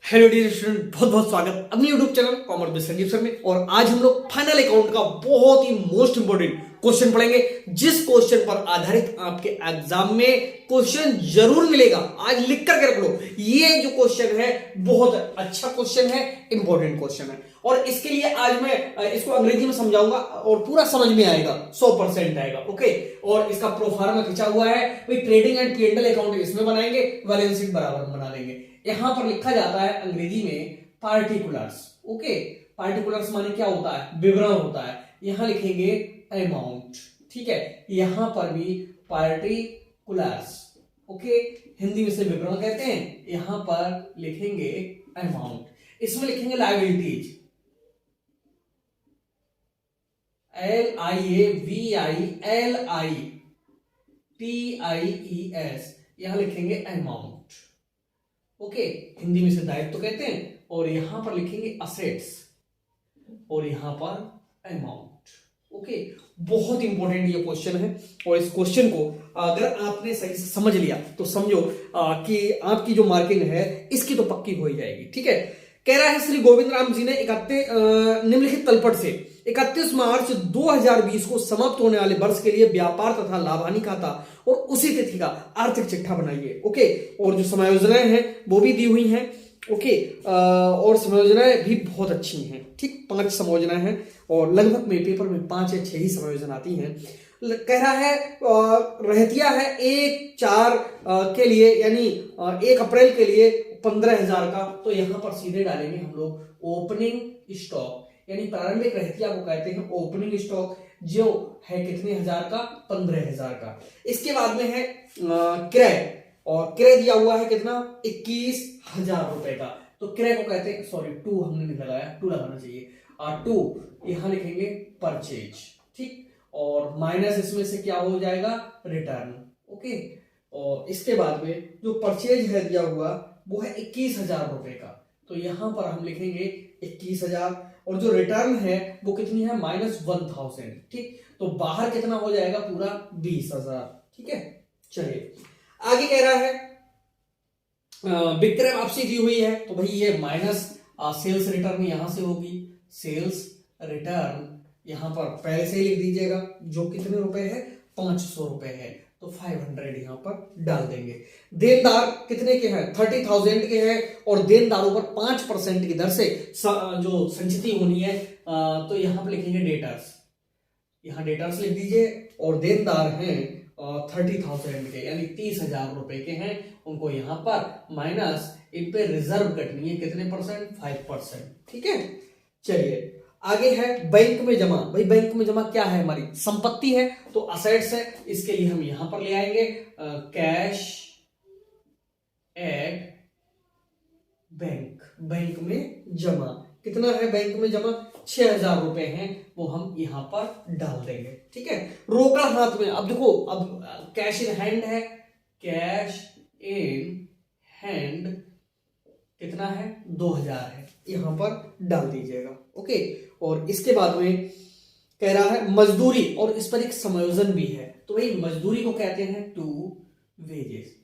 Hello dear student, बहुत बहुत स्वागत अपनी YouTube channel commerce with Sanjeev sir में। और आज हम लोग फाइनल अकाउंट का बहुत ही मोस्ट इंपोर्टेंट क्वेश्चन पढ़ेंगे, जिस क्वेश्चन पर आधारित आपके एग्जाम में क्वेश्चन जरूर मिलेगा। आज लिख करके रख लो, ये जो क्वेश्चन है बहुत अच्छा क्वेश्चन है, इंपॉर्टेंट क्वेश्चन है। और इसके लिए आज मैं इसको अंग्रेजी में समझाऊंगा और पूरा समझ में आएगा, 100% आएगा। ओके, और इसका प्रोफार्मा खिंचा हुआ है भाई, ट्रेडिंग एंड पी&एल अकाउंट इसमें बनाएंगे, बैलेंस शीट बराबर बना देंगे। यहां पर लिखा जाता है अंग्रेजी में पार्टिकुलर्स। ओके, पार्टिकुलर्स माने क्या होता है? विवरण होता है। यहां लिखेंगे अमाउंट, ठीक है। यहां पर भी पार्टिकुलर्स, ओके, हिंदी में से विवरण कहते हैं। यहां पर लिखेंगे अमाउंट, इसमें लिखेंगे लायबिलिटीज, LIAVILITIES, यहां लिखेंगे अमाउंट। ओके, हिंदी में से दायित्व तो कहते हैं। और यहां पर लिखेंगे असेट्स और यहां पर अमाउंट। ओके, बहुत इंपॉर्टेंट ये क्वेश्चन है। और इस क्वेश्चन को अगर आपने सही से समझ लिया तो समझो कि आपकी जो मार्किंग है इसकी तो पक्की हो ही जाएगी। ठीक है, कह रहा है श्री गोविंद राम जी ने निम्नलिखित तलपट से 31 मार्च 2020 को समाप्त होने वाले वर्ष के लिए व्यापार तथा लाभानी खाता और उसी तिथि का आर्थिक चिट्ठा बनाइए। ओके, और जो समायोजनाएं हैं वो भी दी हुई हैं। ओके, और समायोजनाएं भी बहुत अच्छी हैं। ठीक, 5 समायोजनाएं हैं और लगभग में पेपर में 5 या 6 ही समायोजन आती हैं। कह रहा है रहतिया है 1/4 के लिए, यानी 1 अप्रैल के लिए 15,000 का। तो यहां पर सीधे डालेंगे हम लोग ओपनिंग स्टॉक, यानी प्रारंभिक रहतिया को कहते हैं ओपनिंग स्टॉक, जो है कितने हजार का? 15,000 का। इसके बाद में है क्रय, और क्रय दिया हुआ है कितना? 21,000 रुपए का। तो क्रय को कहते हैं, सॉरी 2 हमने नहीं लगाया, 2 लगाना चाहिए। 2 यहां लिखेंगे परचेज, ठीक। और माइनस इसमें से क्या हो जाएगा? रिटर्न। ओके, और इसके बाद में जो परचेज है दिया हुआ वो है 21,000 रुपए का। तो यहां पर हम लिखेंगे 21,000, और जो रिटर्न है वो कितनी है? -1,000। ठीक, तो बाहर कितना हो जाएगा? पूरा 20,000। ठीक है, चलिए आगे कह रहा है विक्रय वापसी दी हुई है, तो भाई ये माइनस सेल्स रिटर्न यहां से होगी। सेल्स रिटर्न यहां पर पहले से ही लिख दीजिएगा, जो कितने रुपए है? 500 रुपए है, तो 500 यहां पर डाल देंगे। देनदार कितने के हैं? 30,000 के हैं, और देनदारों पर 5% की दर से जो संचिति होनी है, तो यहां पर लिखेंगे डेटर्स। यहां डेटर्स लिख दीजिए, और देनदार हैं 30,000 के, यानी 30,000 रुपए के हैं। उनको यहां पर माइनस, इन पे रिजर्व कटनी है कितने परसेंट? 5%। ठीक है, चलिए आगे है बैंक में जमा। भाई बैंक में जमा क्या है? हमारी संपत्ति है, तो असेट्स है। इसके लिए हम यहां पर ले आएंगे कैश एट बैंक। बैंक में जमा कितना है? बैंक में जमा 6,000 रुपए हैं, वो हम यहां पर डाल देंगे। ठीक है, रोकड़ा हाथ में। अब देखो, अब कैश इन हैंड है, कैश इन हैंड कितना है? 2,000 है, यहां पर डाल दीजिएगा। ओके, और इसके बाद में कह रहा है मजदूरी, और इस पर एक समायोजन भी है। तो भाई मजदूरी को कहते हैं टू वेजेस।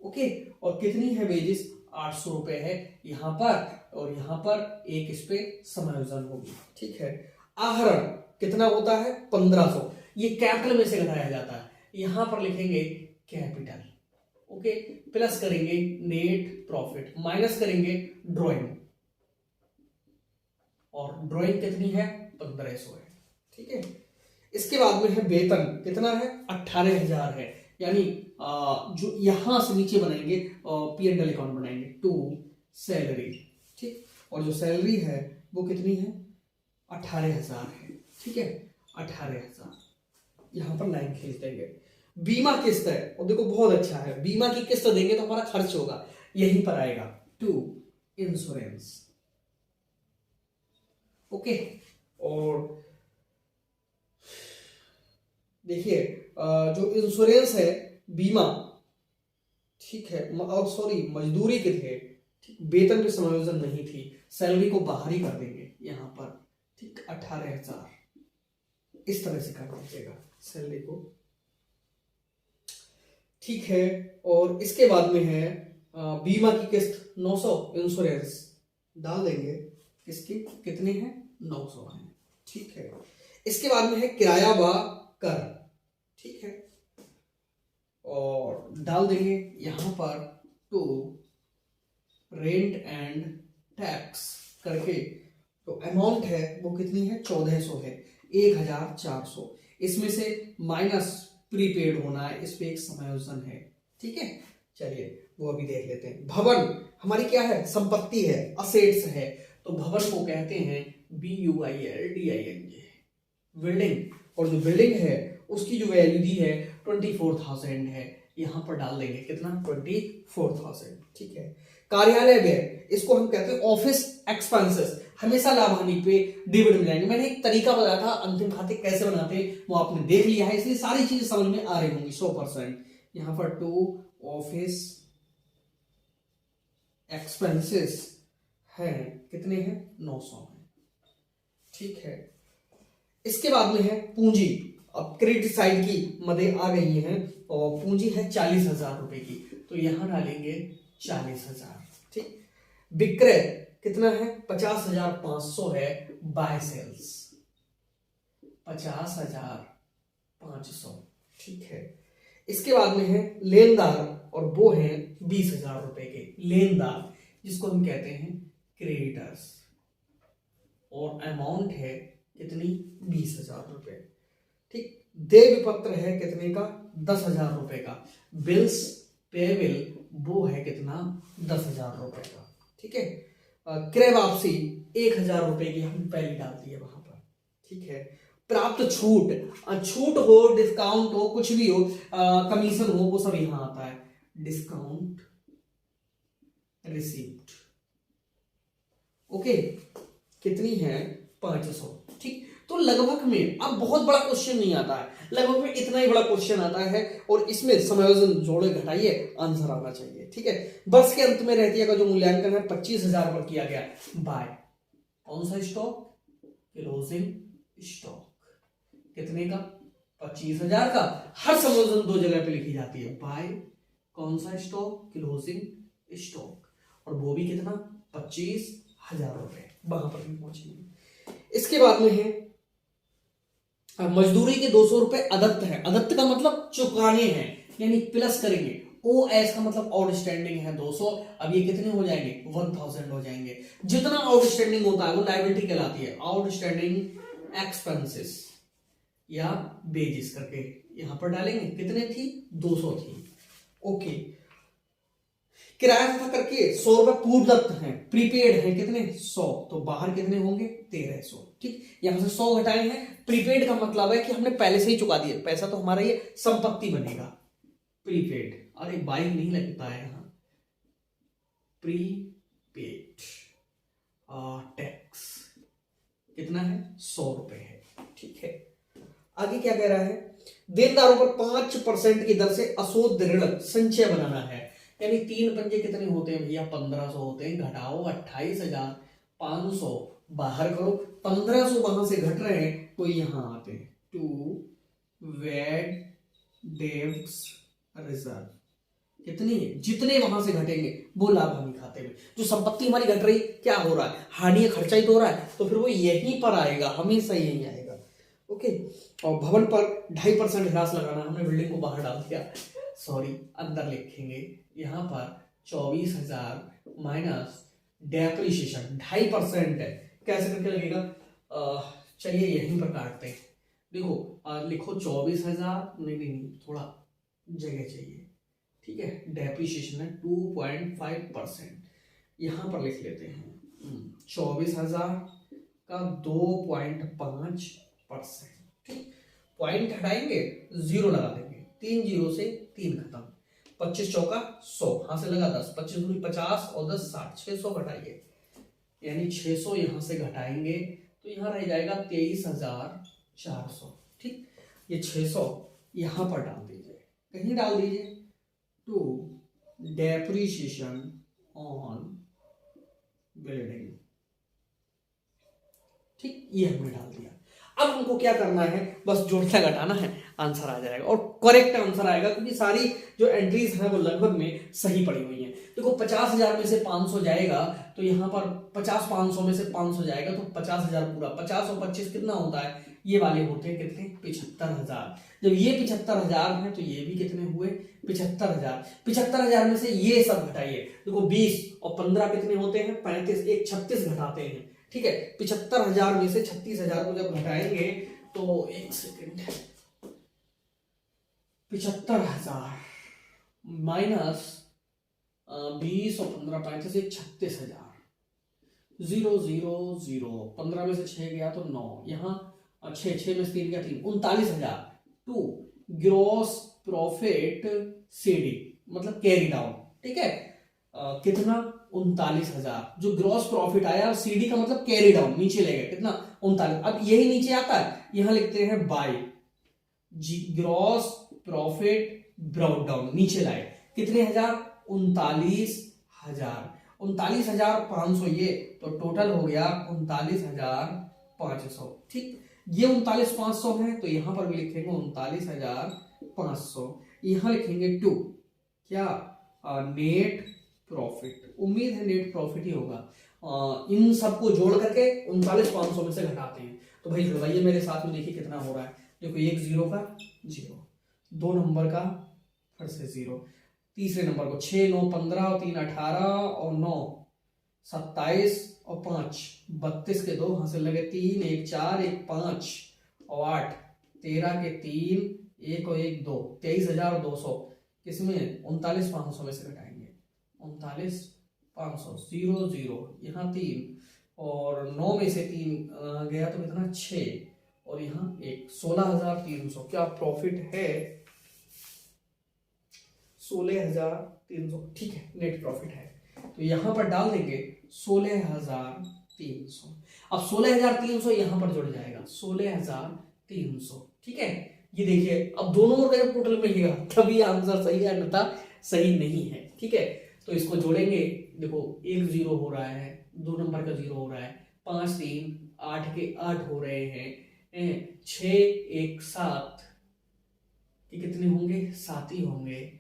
ओके, और कितनी है वेजेस? 800 रुपए है यहां पर, और यहां पर एक इस पे समायोजन होगी। ठीक है, आहरण कितना होता है? 1,500। ये कैपिटल में से घटाया जाता है, यहां पर लिखेंगे कैपिटल। ओके, प्लस करेंगे नेट प्रॉफिट, माइनस करेंगे ड्रॉइंग, और ड्रॉइंग कितनी है? 1,500 है। ठीक है, इसके बाद में है वेतन, कितना है? 18,000 है, यानी जो यहां से नीचे बनाएंगे पी&एल अकाउंट बनाएंगे टू सैलरी। ठीक, और जो सैलरी है वो कितनी है? 18,000 है। ठीक है, 18,000 यहां पर लाइन खींच देंगे। बीमा किस्त है, और देखो बहुत अच्छा है, बीमा की किस्त देंगे तो हमारा खर्च होगा, यहीं पर आएगा टू इंश्योरेंस। ओके, और देखिए जो इंश्योरेंस है, बीमा, ठीक है, और सॉरी मजदूरी के थे, ठीक, वेतन पे समायोजन नहीं थी, सैलरी को बाहर ही कर देंगे यहां पर। ठीक, 18,000 इस तरह से कर दीजिएगा सैलरी को। ठीक है, और इसके बाद में है बीमा की किस्त 900, इंश्योरेंस डाल देंगे, किसकी कितनी है 900 है, ठीक है। इसके बाद में है किराया व कर, ठीक है, और डाल देंगे यहां पर टू रेंट एंड टैक्स करके, तो अमाउंट है वो कितनी है 1400 है, 1400, इसमें से माइनस प्रीपेड होना है, इस पे एक समायोजन है, ठीक है। चलिए वो अभी देख लेते हैं। भवन हमारी क्या है, संपत्ति है, असेट्स है, तो भवन को कहते हैं BUILDING, बिल्डिंग, और जो बिल्डिंग है उसकी जो वैल्यू दी है 24,000 है, यहां पर डाल देंगे कितना 24,000, ठीक है। कार्यालय व्यय, इसको हम कहते हैं ऑफिस एक्सपेंसेस, हमेशा लाभ हानि पे डिविडेंड मिलाएंगे। मैंने एक तरीका बताया था अंतिम खाते कैसे बनाते हैं, वो आपने देख लिया है, इसलिए सारी चीजें समझ में आ रही होंगी 100%। यहां पर टू ऑफिस एक्सपेंसेस है, कितने हैं 900 है, ठीक है। इसके बाद में है पूंजी, अब क्रेडिट साइड की मदे आ गई हैं, और पूंजी है 40,000 रुपए की, तो यहां डालेंगे 40,000, ठीक। विक्रय कितना है 50,500 है, बाय सेल्स 50,500, ठीक है। इसके बाद में है लेनदार, और वो है 20,000 रुपए के लेनदार, जिसको हम कहते हैं क्रेडिटर्स, और अमाउंट है कितनी 20,000 रुपए, ठीक। देय विपत्र है कितने का 10,000 रुपए का, बिल्स पेबल वो है कितना 10,000 रुपए का, ठीक है। क्रय वापसी 1,000 रुपए की हम पहले डालती है वहां पर, ठीक है। प्राप्त छूट, छूट हो, डिस्काउंट हो, कुछ भी हो, कमीशन हो, वो सब यहां आता है, डिस्काउंट रिसीप्ट, ओके, कितनी है 500, ठीक। तो लगभग में अब बहुत बड़ा क्वेश्चन नहीं आता है, लगभग में इतना ही बड़ा क्वेश्चन आता है, और इसमें समायोजन जोड़े घटाइए आंसर आना चाहिए, ठीक है। वर्ष के अंत में रहती का जो मूल्यांकन है 25,000 पर किया गया, बाय कौन सा स्टॉक, क्लोजिंग स्टॉक, कितने का 25,000 का। हर समायोजन दो जगह पे लिखी जाती है, बाय कौन सा स्टॉक, क्लोजिंग स्टॉक, और वो भी कितना 25,000 रुपए, वहां पर भी पहुंचेंगे। इसके बाद में है मजदूरी के 200 रुपए अदत्त है, अदत्त का मतलब चुकाने हैं, यानी प्लस करेंगे, OS का मतलब आउटस्टैंडिंग है 200, अब ये कितने हो जाएंगे 1000 हो जाएंगे। जितना आउटस्टैंडिंग होता है वो लायबिलिटी कहलाती है, आउटस्टैंडिंग एक्सपेंसेस या बेजिस करके यहां पर डालेंगे, कितने थी 200 थी, ओके। किराया था करके 100 रुपए पूर्व दत्त है, प्रीपेड है कितने 100, तो बाहर कितने होंगे 1300, ठीक। यहां से 100 घटाए हैं, प्रीपेड का मतलब है कि हमने पहले से ही चुका दिया, पैसा तो हमारा ये संपत्ति बनेगा, प्रीपेड, अरे बाइक नहीं लगता है यहां, प्रीपेड टैक्स कितना है 100 रुपए है, ठीक है। आगे क्या कह रहा है, देनदारों पर 5% की दर से अशोध ऋण संचय बनाना है, यानी 3 पंजे कितने होते हैं भैया 1500 होते हैं, घटाओ 28,500, बाहर करो 1500, वहां से घट रहे हैं तो यहां आते हैं, टू वेड डेब्ट्स रिजर्व, कितनी है, जितने वहां से घटेंगे वो लाभ हानि खाते में, जो संपत्ति हमारी घट रही क्या हो रहा है, हानि खर्चा ही तो हो रहा है, तो फिर वो यहीं पर आएगा, हमेशा यहीं आएगा, ओके। और भवन पर 2.5% ह्रास लगाना, हमने बिल्डिंग को बाहर डाल दिया, सॉरी अंदर लिखेंगे, यहां पर 24,000 माइनस डेप्रिसिएशन 2.5% है, कैसे करके लगेगा, चलिए यहीं पर काटते हैं, देखो लिखो 24,000, नहीं थोड़ा जगह चाहिए, ठीक है, डेप्रिसिएशन है 2.5%, यहां पर लिख लेते हैं 24,000 का 2.5%, ठीक। पॉइंट हटाएंगे, जीरो लगा देंगे, 3 जीरो से 3 खत्म, 25 चौका 100, हां से लगा 10, 25 दूनी 50 और 10 60, 600 घटाइए, यानी 600 यहां से घटाएंगे तो यहां रह जाएगा 23,400, ठीक। ये 600 यहां पर डाल दीजिए, कहीं डाल दीजिए, टू डेप्रिसिएशन ऑन बिल्डिंग, ठीक, ये हमने डाल दिया। अब हमको क्या करना है, बस जोड़ना घटाना है, आंसर आ जाएगा और करेक्ट आंसर आएगा, क्योंकि सारी जो एंट्रीज है वो लगभग में सही पड़ी हुई हैं। देखो 50,000 में से 500 जाएगा तो यहाँ पर 50-500 में से 500 जाएगा तो 50,000 पूरा, 50 और 25 कितना होता है, ये वाले होते हैं कितने, 75,000। जब ये 75,000 है तो ये भी कितने हुए, 75,000। 75,000 में से ये सब घटाइए, देखो 20 और 15 कितने होते हैं, 35, एक 36 घटाते हैं, ठीक है। 75,000 में से 36,000 को जब घटाएंगे तो एक सेकेंड, 75,000 माइनस 20 और 15, 35, 36,000, 0 0 0, 15 में से 6 गया तो 9, यहाँ 6 में से 3 गया 3, 39,000 टू ग्रॉस प्रॉफिट सीडी मतलब कैरी डाउन, ठीक है। कितना, 39,000 जो ग्रॉस प्रॉफिट आया, सीडी का मतलब कैरी डाउन, नीचे ले गए कितना, 39। अब यही नीचे आता है, यहां लिखते हैं by gross profit brought down, नीचे लाए कितने हजार, 39,000, 39,500 ये तो टोटल हो गया 39,500, ठीक। ये 39,500 है तो यहां पर भी लिखेंगे 39,500, यहां लिखेंगे 2 क्या, नेट प्रॉफिट, उम्मीद है नेट प्रॉफिट ही होगा। इन सबको जोड़ करके 39,500 में से घटाते हैं, तो भाई जुड़वाइए मेरे साथ में, देखिए कितना हो रहा है। देखो एक 0 का 0, 2 नंबर का फिर से 0, तीसरे नंबर को 6 9 15 और 3 18 और 9 27 और 5 32 के 2 हासिल लगे 3 1 4 1 5 और 8 13 के 3 1 और 1 2, 23,200 किसमें, 39,500 में से घटाएंगे, 39,500 0 0, यहाँ 3 और 9 में से 3 गया तो कितना 6 और यहाँ 1, 16,300 क्या प्रॉफिट है, 16,300, ठीक है, नेट प्रॉफिट है। तो यहां पर डाल देंगे 16,300। अब 16,300 यहां पर जुड़ जाएगा 16,300, ठीक है। ये देखिए अब दोनों ओर का जब टोटल मिलेगा तभी आंसर सही है, अन्यथा सही नहीं है, ठीक है। तो इसको जोड़ेंगे, देखो एक 0 हो रहा है, 2 नंबर का 0 हो रहा है, 5 3 8 के 8 हो रहे हैं, 6 1 7 ये कितने होंगे, 7 ही होंगे,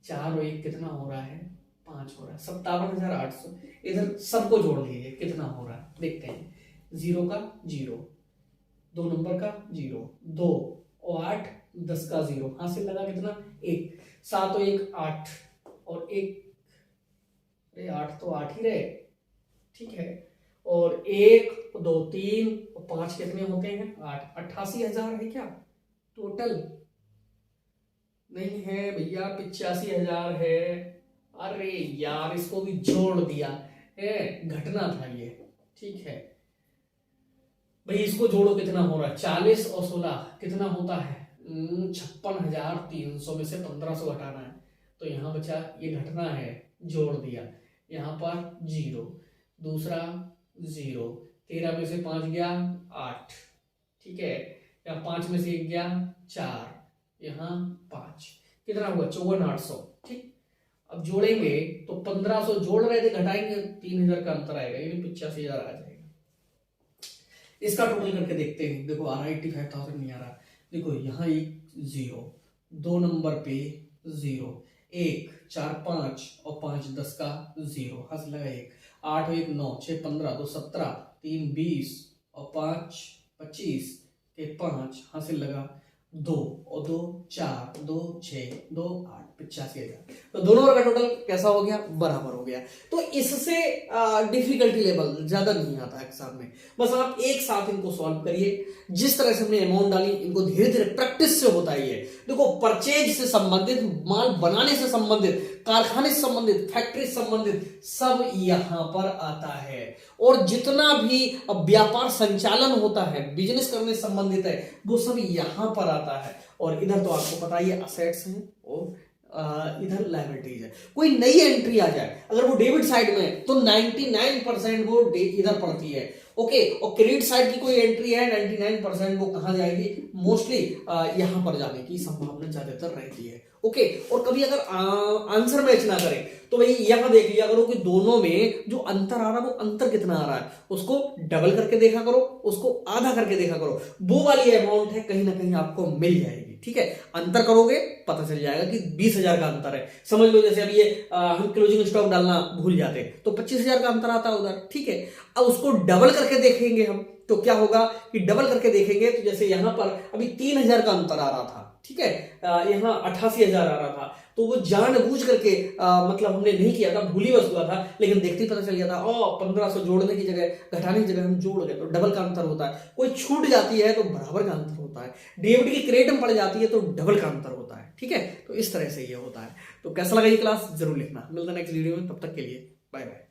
4 और 1 कितना हो रहा है, 5 हो रहा है, 57,800। इधर सबको जोड़ लीजिए कितना हो रहा है, देखते हैं। 0 का 0, 2 नंबर का 0, 2 और 8 10 का 0 हासिल लगा कितना 1, 7 और 1 8 और 1, अरे 8 तो 8 ही रहे, ठीक है। और 1 2 3 और 5 कितने होते हैं 8, 88,000 है क्या टोटल, नहीं है भैया 85,000 है। अरे यार इसको भी जोड़ दिया है, घटना था ये, ठीक है भाई। इसको जोड़ो कितना हो रहा है, 40 और 16 कितना होता है, 56,300 में से 1,500 घटाना है, तो यहाँ बचा ये घटना है, जोड़ दिया, यहाँ पर 0, दूसरा 0, 13 में से 5 गया 8, ठीक है, या 5 में से 1 गया 4, यहाँ 5, कितना हुआ 54,800, ठीक। अब जोड़ेंगे तो 1,500 जोड़ रहे थे, घटाएंगे 3,000 का अंतर आएगा, यानी 85,000 आ जाएगा। इसका टोटल करके देखते हैं, देखो आ रहा है 85,000 नहीं आ रहा, देखो यहाँ एक 0, 2 नंबर पे 0, 1 4 5 और 5 10 का 0 हासिल लगा 1, 8 और 1 9, 6 15 2 17, 3 20 और 5 25 के 5 हासिल लगा 2 और 2 4 2 6 2 8, 85,000। तो दोनों का टोटल कैसा हो गया, बराबर हो गया। तो इससे डिफिकल्टी लेवल ज्यादा नहीं आता एग्जाम में, बस आप एक साथ इनको सॉल्व करिए। जिस तरह से हमने अमाउंट डाली, इनको धीरे धीरे प्रैक्टिस से होता ही है। देखो परचेज से संबंधित, माल बनाने से संबंधित, कारखाने से संबंधित, फैक्ट्री से संबंधित सब यहां पर आता है। और जितना भी व्यापार संचालन होता है, बिजनेस करने से संबंधित है, वो सब यहां पर आता है। और इधर तो आपको पता ही है असेट्स हैं और इधर लायबिलिटीज है। कोई नई एंट्री आ जाए, अगर वो डेबिट साइड में है तो 99% वो इधर पड़ती है, ओके। और क्रेडिट साइड की कोई एंट्री है 99% वो कहां जाएगी, मोस्टली यहां पर जाने की संभावना ज्यादातर रहती है, ओके। और कभी अगर आंसर मैच ना करे तो भाई यहां देख लिया करो कि दोनों में जो अंतर आ रहा है वो अंतर कितना आ रहा है, उसको डबल करके देखा करो, उसको आधा करके देखा करो, वो वाली अमाउंट है कहीं ना कहीं आपको मिल जाएगी। ठीक है, अंतर करोगे पता चल जाएगा कि 20,000 का अंतर है। समझ लो जैसे अब ये हम क्लोजिंग स्टॉक डालना भूल जाते तो 25,000 का अंतर आता है उधर। ठीक है, अब उसको डबल करके देखेंगे हम तो क्या होगा कि डबल करके देखेंगे तो जैसे यहां पर अभी 3,000 का अंतर आ रहा था, ठीक है, यहाँ 88,000 आ रहा था, तो वो जानबूझ करके मतलब हमने नहीं किया था, भूली बस हुआ था, लेकिन देखते ही पता चल गया था, 1500 जोड़ने की जगह घटाने की जगह हम जोड़ गए तो डबल का अंतर होता है। कोई छूट जाती है तो बराबर का अंतर होता है, डीएमटी की क्रेडिट में पड़ जाती है तो डबल का अंतर होता है। ठीक है, तो इस तरह से ये होता है। तो कैसा लगा ये क्लास जरूर लिखना। मिलता है नेक्स्ट वीडियो में, तब तक के लिए बाय बाय।